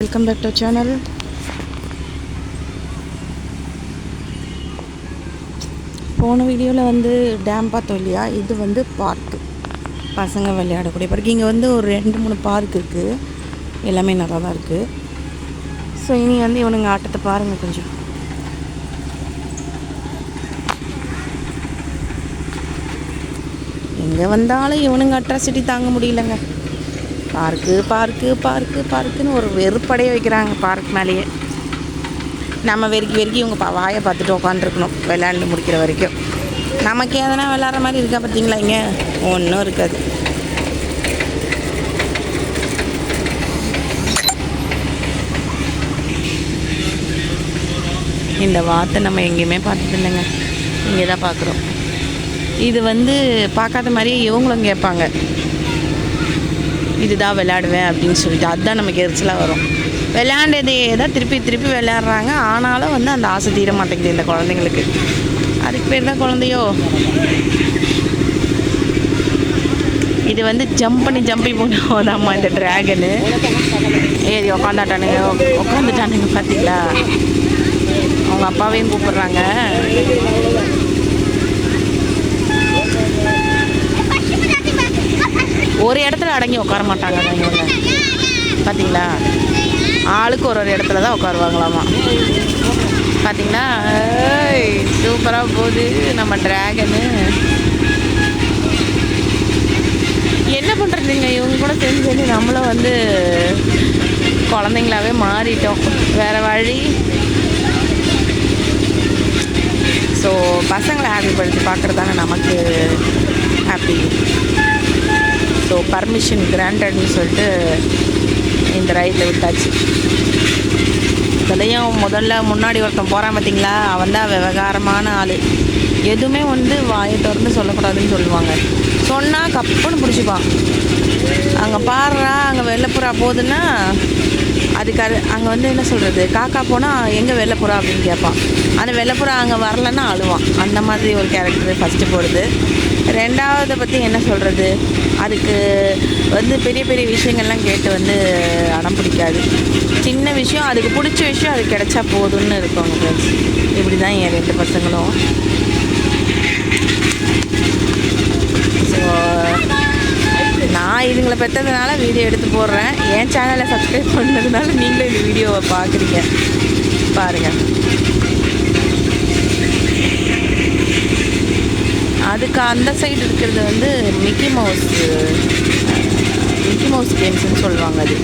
Welcome back to channel. போன வீடியோவில் dam பார்த்தோம் இல்லையா, இது பார்க்கு, பசங்க விளையாடக்கூடிய பார்க். இங்கே ஒரு 2-3 பார்க் இருக்குது, எல்லாமே நல்லா தான் இருக்குது. ஸோ இனி இவனுங்க ஆட்டத்தை பாருங்கள். கொஞ்சம் எங்கே வந்தாலும் இவனுங்க அட்ராசிட்டி தாங்க முடியலங்க. பார்க்கு பார்க்கு பார்க்கு பார்க்குன்னு ஒரு வெறுப்படைய வைக்கிறாங்க பார்க் மேலேயே. நம்ம வெறுக்கி இவங்க வாயை பார்த்துட்டு உட்காந்துருக்கணும் விளையாண்டு முடிக்கிற வரைக்கும். நமக்கு எதனா விளாட்ற மாதிரி இருக்கா பார்த்தீங்களா? இங்கே ஒன்றும் இருக்காது. இந்த வாத்தை நம்ம எங்கேயுமே பார்த்தது இல்லைங்க, இங்கே தான் பார்க்குறோம். இது பார்க்காத மாதிரியே இவங்களும் கேட்பாங்க, இதுதான் விளையாடுவேன் அப்படின்னு சொல்லிட்டு. அதுதான் நமக்கு எரிச்சலாக வரும். விளையாண்டதே தான் திருப்பி திருப்பி விளையாடுறாங்க. ஆனாலும் அந்த ஆசை தீர மாட்டேங்குது இந்த குழந்தைங்களுக்கு. அதுக்கு பேர் தான் குழந்தையோ. இது ஜம்ப் பண்ணி போதாம்மா இந்த ட்ராகனு. ஏறி உட்காந்துட்டானுங்க பார்த்தீங்களா? அவங்க அப்பாவையும் கூப்பிட்றாங்க. ஒரு இடத்துல அடங்கி உட்கார மாட்டாங்க இவங்க, பார்த்தீங்களா? ஆளுக்கு ஒரு இடத்துல தான் உட்காருவாங்களாமா. பார்த்தீங்களா? சூப்பராக போகுது நம்ம ட்ராகனு. என்ன பண்ணுறதுங்க, இவங்க கூட செஞ்சு நம்மளும் குழந்தைங்களாவே மாறிட்டோம். வேறு வழி. ஸோ பசங்களை ஹாப்பிப்படுத்தி பார்க்குறது தானே நமக்கு ஹாப்பி. ஸோ பர்மிஷன் கிராண்டட்னு சொல்லிட்டு இந்த ரைட்டில் விட்டாச்சு. இதுலேயும் முன்னாடி ஒருத்தன் போகிறான் பார்த்தீங்களா, அவன் தான் விவகாரமான ஆள். எதுவுமே வாயை திறந்து சொல்லக்கூடாதுன்னு சொல்லுவாங்க. சொன்னால் கப்புன்னு பிடிச்சிப்பான். அங்கே பாடுறா, அங்கே வெள்ளைப்புறா போகுதுன்னா அதுக்கு அங்கே என்ன சொல்கிறது, காக்கா போனால் எங்கே வெள்ளைப்புறா அப்படின்னு கேட்பான். அந்த வெள்ளைப்புறா அங்கே வரலன்னா அழுவான். அந்த மாதிரி ஒரு கேரக்டர் ஃபஸ்ட்டு போடுது. ரெண்டாவதை பற்றி என்ன சொல்கிறது, அதுக்கு பெரிய பெரிய விஷயங்கள்லாம் கேட்டு அடம் பிடிக்காது. சின்ன விஷயம், அதுக்கு பிடிச்ச விஷயம் அது கிடைச்சா போதும்னு இருக்கோங்க ஃப்ரெண்ட்ஸ். இப்படி தான் என் 2 பசங்களும். ஸோ நான் இதுங்களை பெற்றதுனால வீடியோ எடுத்து போடுறேன். என் சேனலை சப்ஸ்கிரைப் பண்ணதுனால நீங்களும் இந்த வீடியோவை பார்க்குறீங்க. பாருங்கள். அதுக்கு அந்த சைடு இருக்கிறது மிக்கி மவுஸ் கேம்ஸ்ன்னு சொல்லுவாங்க. அது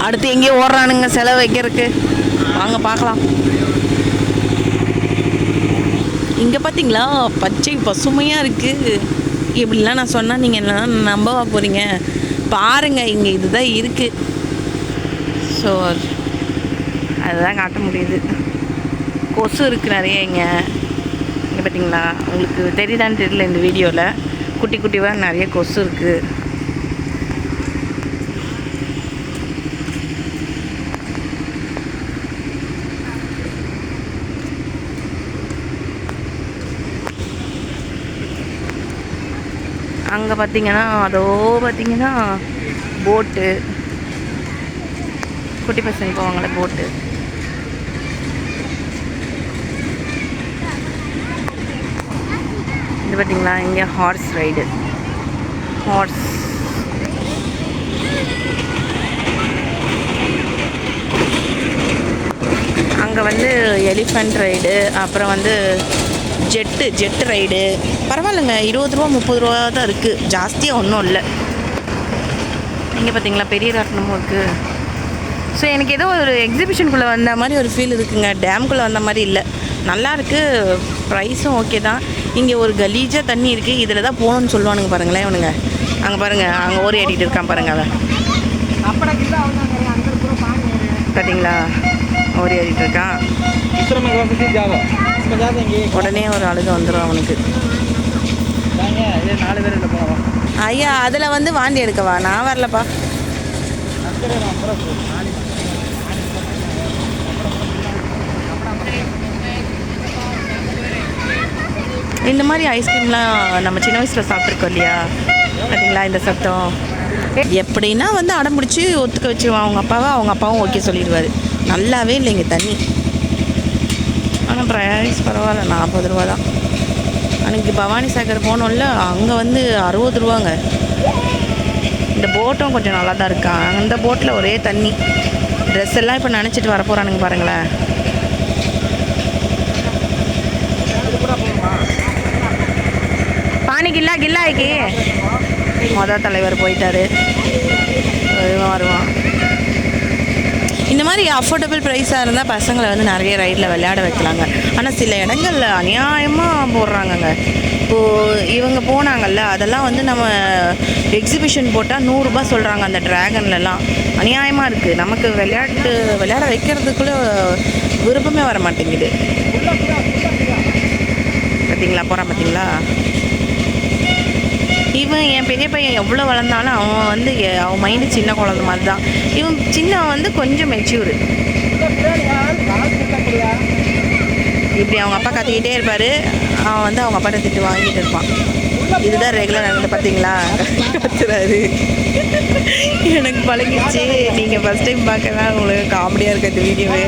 அடுத்து எங்கேயோ ஓடுறானுங்க செலவு வைக்கிறதுக்கு. வாங்க பார்க்கலாம். இங்கே பார்த்தீங்களா, பச்சை பசுமையாக இருக்குது. இப்படிலாம் நான் சொன்னால் நீங்கள் என்ன நம்பவா போகிறீங்க? பாருங்கள், இங்கே இதுதான் இருக்குது. ஸோ அதுதான் காட்ட முடியுது. கொசு இருக்குது நிறைய. இங்கே பார்த்தீங்களா, உங்களுக்கு தெரியுதான்னு தெரியல. இந்த வீடியோவில் குட்டி குட்டிவாக நிறைய கொசு இருக்குது. அங்கே பார்த்தீங்கன்னா போட்டு, குட்டி பசங்க போவாங்களே போட்டு. இது பார்த்தீங்களா, இங்கே ஹார்ஸ் ரைடு. அங்கே எலிஃபண்ட் ரைடு, அப்புறம் ஜெட்டு ரைடு. பரவாயில்லைங்க, 20 ரூபா 30 ரூபா தான் இருக்குது, ஜாஸ்தியாக ஒன்றும் இல்லை. இங்கே பார்த்தீங்களா, பெரிய ராட்டினமும் இருக்குது. ஸோ எனக்கு ஏதோ ஒரு எக்ஸிபிஷனுக்குள்ளே வந்த மாதிரி ஒரு ஃபீல் இருக்குங்க. டேம்குள்ளே வந்த மாதிரி இல்லை. நல்லாயிருக்கு, ப்ரைஸும் ஓகே தான். இங்கே ஒரு கலீஜாக தண்ணி இருக்குது. இதில் தான் போகணுன்னு சொல்லுவானுங்க பாருங்களேன் இவனுங்க. அங்கே பாருங்கள், அங்கே ஓரி ஆடிட்டு இருக்கான் பாருங்கள் அவன். பார்த்தீங்களா, ஓரி ஆடிட்டு இருக்கான். உடனே ஒரு அழுக வந்துடும் அவனுக்கு. 4 பேர் இல்லை போகலாம். ஐயா அதில் வந்து வாந்தி எடுக்கவா? நான் வரலப்பா. இந்த மாதிரி ஐஸ்கிரீம்லாம் நம்ம சின்ன வயசில் சாப்பிட்ருக்கோம் இல்லையா? பார்த்தீங்களா இந்த சத்தம்? எப்படின்னா வந்து அடம் பிடிச்சி ஒத்துக்க வச்சுருவான் அவங்க அப்பாவை. அவங்க அப்பாவும் ஓகே சொல்லிடுவார். நல்லாவே இல்லைங்க தண்ணி. ஆனால் ப்ரைஸ் பரவாயில்ல, 40 ரூபா தான். அன்றைக்கி பவானி சாகர் போனோம்ல, அங்கே வந்து 60 ரூபாங்க. இந்த போட்டும் கொஞ்சம் நல்லா தான் இருக்கா. அந்த போட்டில் ஒரே தண்ணி. ட்ரெஸ் எல்லாம் இப்போ நினச்சிட்டு வரப்போகிறானுங்க பாருங்களேன். பானி கில்லா கில்லாய்க்கு தலைவர் போயிட்டாரு. வருவான். இந்த மாதிரி அஃபோர்டபுள் ப்ரைஸாக இருந்தால் பசங்களை வந்து நிறைய ரைடில் விளையாட வைக்கலாங்க. ஆனால் சில இடங்களில் அநியாயமாக போடுறாங்கங்க. இப்போது இவங்க போனாங்கல்ல, அதெல்லாம் வந்து நம்ம எக்ஸிபிஷன் போட்டால் 100 ரூபா சொல்கிறாங்க அந்த ட்ராகன்லலாம். அநியாயமாக இருக்குது. நமக்கு விளையாட வைக்கிறதுக்குள்ளே விருப்பமே வர மாட்டேங்குது. பார்த்தீங்களா போகிறான் பார்த்தீங்களா? இவன் என் பெரிய பையன் எவ்வளோ வளர்ந்தாலும் அவன் வந்து அவன் மைண்டு சின்ன குழந்த மாதிரி தான். இவன் சின்னவன் வந்து கொஞ்சம் மெச்சூரு. இப்படி அவங்க அப்பா கத்திக்கிட்டே இருப்பார். அவன் வந்து அவங்க அப்பாட்ட திட்டு வாங்கிட்டு இருப்பான். இதுதான் ரெகுலர் நடந்து. பார்த்தீங்களா கத்துறாரு. எனக்கு பழகிடுச்சு. நீங்கள் ஃபஸ்ட் டைம் பார்க்கலாம், உங்களுக்கு காமெடியாக இருக்க இந்த வீடியோவே.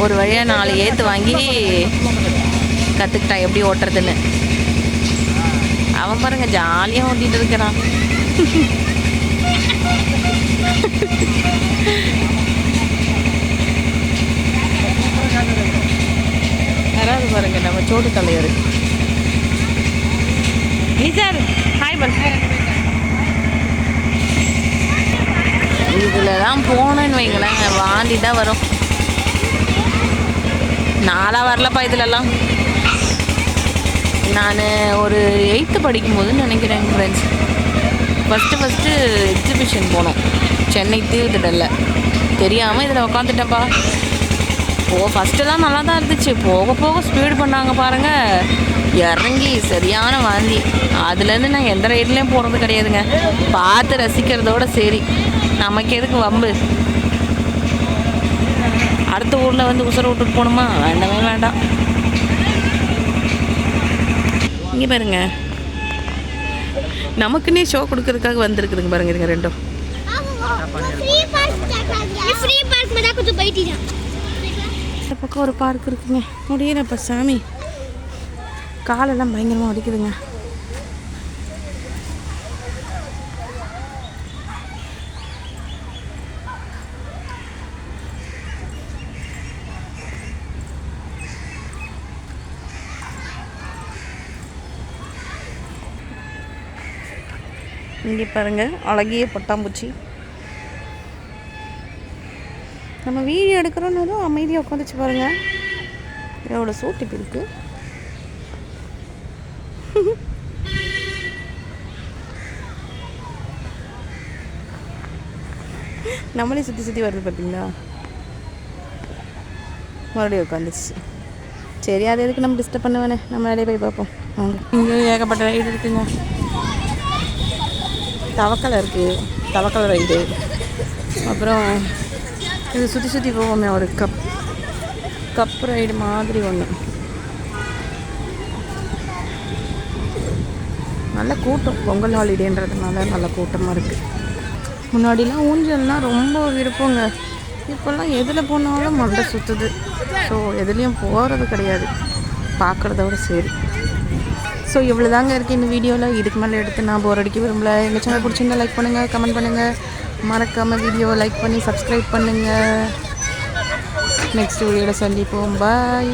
ஒரு வழியாக 4 ஏற்று வாங்கி கற்றுக்கிட்டான் எப்படி ஓட்டுறதுன்னு. அவன் பாருங்க ஜாலியாக ஓட்டிகிட்டு இருக்கிறான். யாராவது பாருங்க நம்ம சோட்டு தலைவர். சார் ஹாய் பல். இதிலலாம் போனேன்னு வைங்களேன் வாந்தி தான் வரும். நாளாக வரலப்பா இதிலலாம். நான் ஒரு 8th படிக்கும்போதுன்னு நினைக்கிறேன் ஃப்ரெண்ட்ஸ். ஃபஸ்ட்டு எக்ஸிபிஷன் போனோம் சென்னை தீவுத்திடலில். தெரியாமல் இதில் உட்காந்துட்டேன்ப்பா. ஃபஸ்ட்டெல்லாம் நல்லா தான் இருந்துச்சு. போக போக ஸ்பீடு பண்ணாங்க பாருங்கள். இறங்கி சரியான வாந்தி. அதுலேருந்து நான் எந்த ரைட்லேயும் போகிறது கிடையாதுங்க. பார்த்து ரசிக்கிறதோட சரி, நமக்கு எதுக்கு வம்பு. அடுத்த ஊரில் வந்து உசுர விட்டுட்டு போகணுமா? வேண்டவே வேண்டாம். இங்கே பாருங்க, நமக்குன்னே ஷோ கொடுக்கறதுக்காக வந்திருக்குதுங்க பாருங்க இதுங்க ரெண்டும். இந்த பக்கம் ஒரு பார்க் இருக்குங்க. முடியலப்பா சாமி, காலெல்லாம் பயங்கரமாக வலிக்குதுங்க. இங்கே பாருங்கள் அழகிய பட்டாம்பூச்சி. நம்ம வீடியோ எடுக்கிறோன்னு அமைதியாக உட்காந்துச்சு பாருங்கள். எவ்வளோ சூட்டிப்பு இருக்குது. நம்மளே சுற்றி சுற்றி வருது பார்த்தீங்களா? மறுபடியும் உட்காந்துச்சு. சரி, அது எதுக்கு நம்ம டிஸ்டர்ப் பண்ண வேணே, நம்ம வேலையை போய் பார்ப்போம். வாங்க. இங்கே ஏகப்பட்ட ரைடு இருக்குங்க. தவக்கலை இருக்குது, தவக்கலை ரைடு. அப்புறம் இது சுற்றி சுற்றி போவோமே ஒரு கப் ரைடு மாதிரி ஒன்று. நல்ல கூட்டம், பொங்கல் ஹாலிடேன்றதுனால நல்ல கூட்டமாக இருக்குது. முன்னாடிலாம் ஊஞ்சல்னால் ரொம்ப விருப்பங்க. இப்போல்லாம் எதில் போனாலும் மண்டை சுற்றுது. ஸோ எதுலேயும் போகிறது கிடையாது, பார்க்குறதோட சரி. ஸோ இவ்வளோ தாங்க இருக்குது இந்த வீடியோவில். இதுக்கு மேலே எடுத்து நான் போர் அடிக்க விரும்பல. எங்கள் சேனல் பிடிச்சிருந்தா லைக் பண்ணுங்கள், கமெண்ட் பண்ணுங்கள். மறக்காமல் வீடியோவை லைக் பண்ணி சப்ஸ்கிரைப் பண்ணுங்கள். நெக்ஸ்ட் வீடியோவில் சந்திப்போம். பாய்.